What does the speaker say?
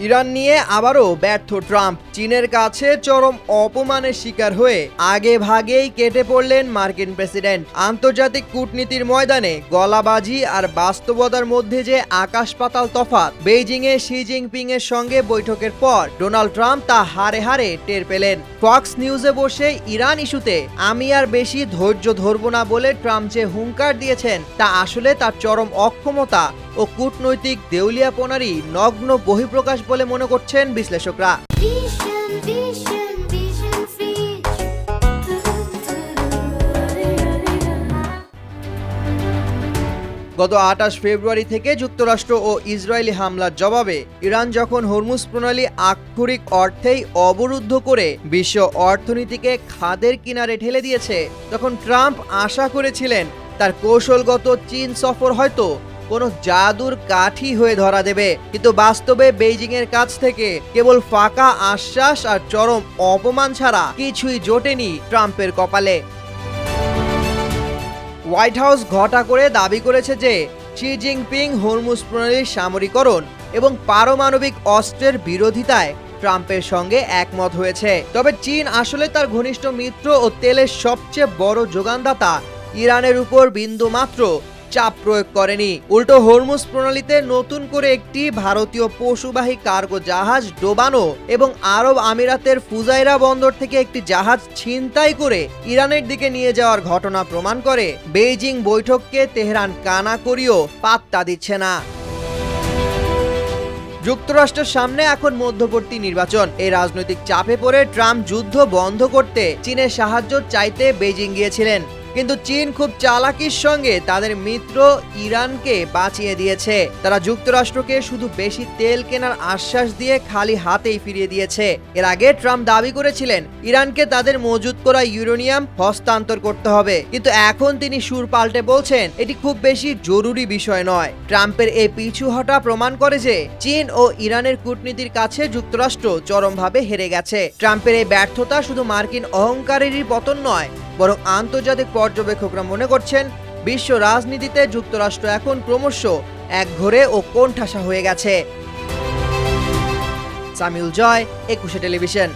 Iran নিয়ে আবারও ব্যর্থ ট্রাম্প। চীনের কাছে চরম অপমানের শিকার হয়ে আগে ভাগেই কেটে পড়লেন মার্কিন প্রেসিডেন্ট। আন্তর্জাতিক কূটনীতির ময়দানে গলাবাজি আর বাস্তবতার মধ্যে যে আকাশ পাতাল তফাৎ, বেইজিংয়ে শি জিনপিং এর সঙ্গে বৈঠকের পর ডোনাল্ড ট্রাম্প তা হাড়ে হাড়ে টের পেলেন। ফক্স নিউজে বসে ইরান ইস্যুতে আমি আর বেশি ধৈর্য ধরব না বলে ট্রাম্প যে হুঙ্কার দিয়েছেন তা আসলে তার চরম অক্ষমতা ও কূটনৈতিক দেউলিয়াপনারই নগ্ন বহিঃপ্রকাশ বলে মনে করছেন বিশ্লেষকরা। গত ২৮ ফেব্রুয়ারি থেকে যুক্তরাষ্ট্র ও ইসরায়েলি হামলার জবাবে ইরান যখন হরমুজ প্রণালী আক্ষরিক অর্থেই অবরুদ্ধ করে বিশ্ব অর্থনীতিকে খাদের কিনারে ঠেলে দিয়েছে, তখন ট্রাম্প আশা করেছিলেন তার কৌশলগত চীন সফর হয়তো কোনো জাদুর কাঠি হয়ে ধরা দেবে। কিন্তু বাস্তবে বেইজিংয়ের কাছ থেকে কেবল ফাঁকা আশ্বাস আর চরম অপমান ছাড়া কিছুই জোটেনি ট্রাম্পের কপালে। হোয়াইট হাউস ঘটা করে দাবি করেছে যে শি জিনপিং হরমুজ প্রণালীর সামরিকরণ এবং পারমাণবিক অস্ত্রের বিরোধিতায় ট্রাম্পের সঙ্গে একমত হয়েছে। তবে চীন আসলে তার ঘনিষ্ঠ মিত্র ও তেলের সবচেয়ে বড় যোগানদাতা ইরানের উপর বিন্দুমাত্র চাপ প্রয়োগ করেনি। উল্টো হরমুজ প্রণালীতে নতুন করে একটি ভারতীয় পশুবাহী কার্গো জাহাজ ডোবানো এবং আরব আমিরাতের ফুজাইরা বন্দর থেকে একটি জাহাজ ছিনতাই করে ইরানের দিকে নিয়ে যাওয়ার ঘটনা প্রমাণ করে বেইজিং বৈঠককে তেহরান কানা করিও পাত্তা দিচ্ছে না। যুক্তরাষ্ট্রের সামনে এখন মধ্যবর্তী নির্বাচন। এই রাজনৈতিক চাপে পড়ে ট্রাম্প যুদ্ধ বন্ধ করতে চীনের সাহায্য চাইতে বেইজিং গিয়েছিলেন, কিন্তু চীন খুব চালাকির সঙ্গে তাদের মিত্র ইরানকে বাঁচিয়ে দিয়েছে। তারা যুক্তরাষ্ট্রকে শুধু বেশি তেল কেনার আশ্বাস দিয়ে খালি হাতেই ফিরিয়ে দিয়েছে। এর আগে ট্রাম্প দাবি করেছিলেন ইরানকে তাদের মজুত করা ইউরেনিয়াম হস্তান্তর করতে হবে, কিন্তু এখন তিনি সুর পাল্টে বলছেন এটি খুব বেশি জরুরি বিষয় নয়। ট্রাম্পের এই পিছু হটা প্রমাণ করে যে চীন ও ইরানের কূটনীতির কাছে যুক্তরাষ্ট্র চরমভাবে হেরে গেছে। ট্রাম্পের এই ব্যর্থতা শুধু মার্কিন অহংকারেরই পতন নয়, বরং আন্তর্জাতিক পর্যবেক্ষকরা মনে করছেন বিশ্ব রাজনীতিতে যুক্তরাষ্ট্র এখন ক্রমশ একঘরে ও কোণঠাসা হয়ে গেছে। সামিউল জয়, ২১ টেলিভিশন।